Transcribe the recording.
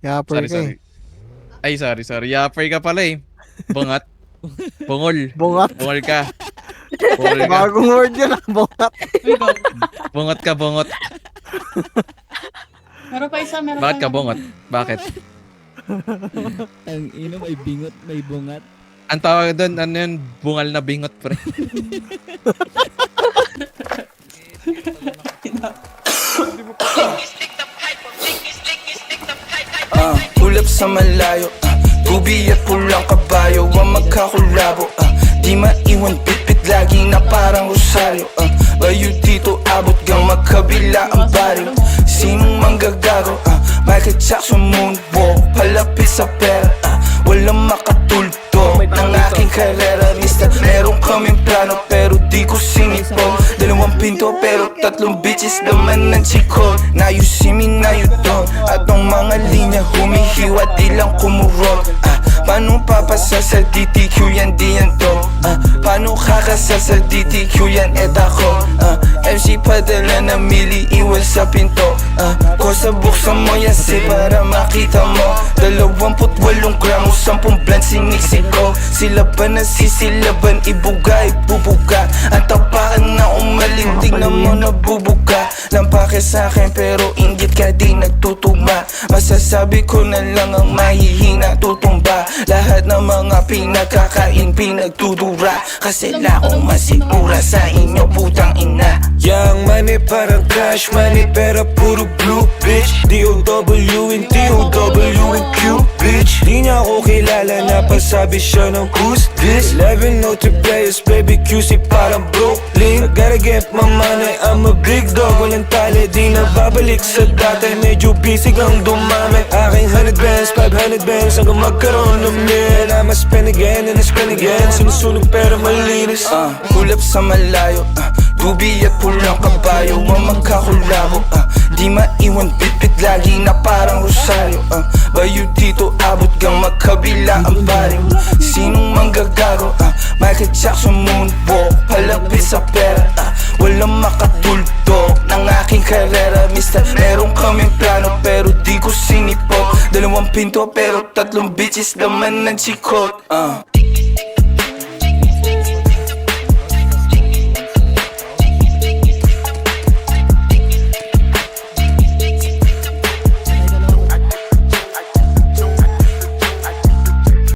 Yapper Sorry, ka sorry. eh. Ay, sorry. Yapper ka pala eh. Bungat. Bungol. Bungat. Bungol ka. Bungol ka. Bagong word yun ah, bungat. Bungot ka, bungot. Meron pa isa, meron Bakit pa. ka bungot? Bakit? Ang ino, may bingot, may bungat. Ang tawag doon, ano yun? Bungal na bingot, pre. Ulap sa malayo, tubi at pulang kabayo ang magkakulabo. Di maiwan pitpit lagi na parang rosaryo. Layo dito abot gang magkabila ang baryo. Sinong manggagago? Michael Jackson moonwalk, palapit sa pera. Walang makatulto ng aking karera, mister. Meron kaming plano pero di ko sinipon. Dalawang pinto pero tatlong bitches naman ng chikon. Now you see me, now you don't. At ang mga linya humihiwa di lang kumurot. Paano papasa sa DTQ yan di yan to? Paano kakasa sa DTQ yan et ako? MC padala na mili iwan sa pinto. Kosa buksan mo yasi para makita mo. 28 gramo, 10 bland siniksiko. Sila ba nasisilaban, ibuga, ibubuga. Ang tapakan na umaling, tignan mo nabubuga. Lampake sa'kin pero inggit ka di nagtutugma. Masasabi ko na lang ang mahihina tutumba. Lahat ng mga pinagkakain pinagtudura. Kasi la akong masigura sa inyo putang ina. Young money parang cash money pero puro blue bitch. D-O-W and T-O-W and Q bitch. Di niya ako kilala na pasabi siya ng who's this. 11 note players baby QC parang Brooklyn. Gotta get my money, I'm a big dog. Walang tali di na babalik sa dati. Medyo busy kang dumami. Aking 100 bands, 500 bands hanggang magkaroon ng mil. I'ma spend again and I spend again. Sinusunog pero malinis. Hulap sa malayo, tubi at pulang kabayo ang magkakulabo. Di maiwan bitbit lagi na parang rosaryo. Bayo dito abot gang magkabila ang baryo. Sinong manggagago? Michael Jackson moonwalk, palapit sa pera. Walang makatulto ng aking karera, mister. Meron kaming plano pero di ko sinipot. Dalawang pinto pero tatlong bitches naman ng chikot.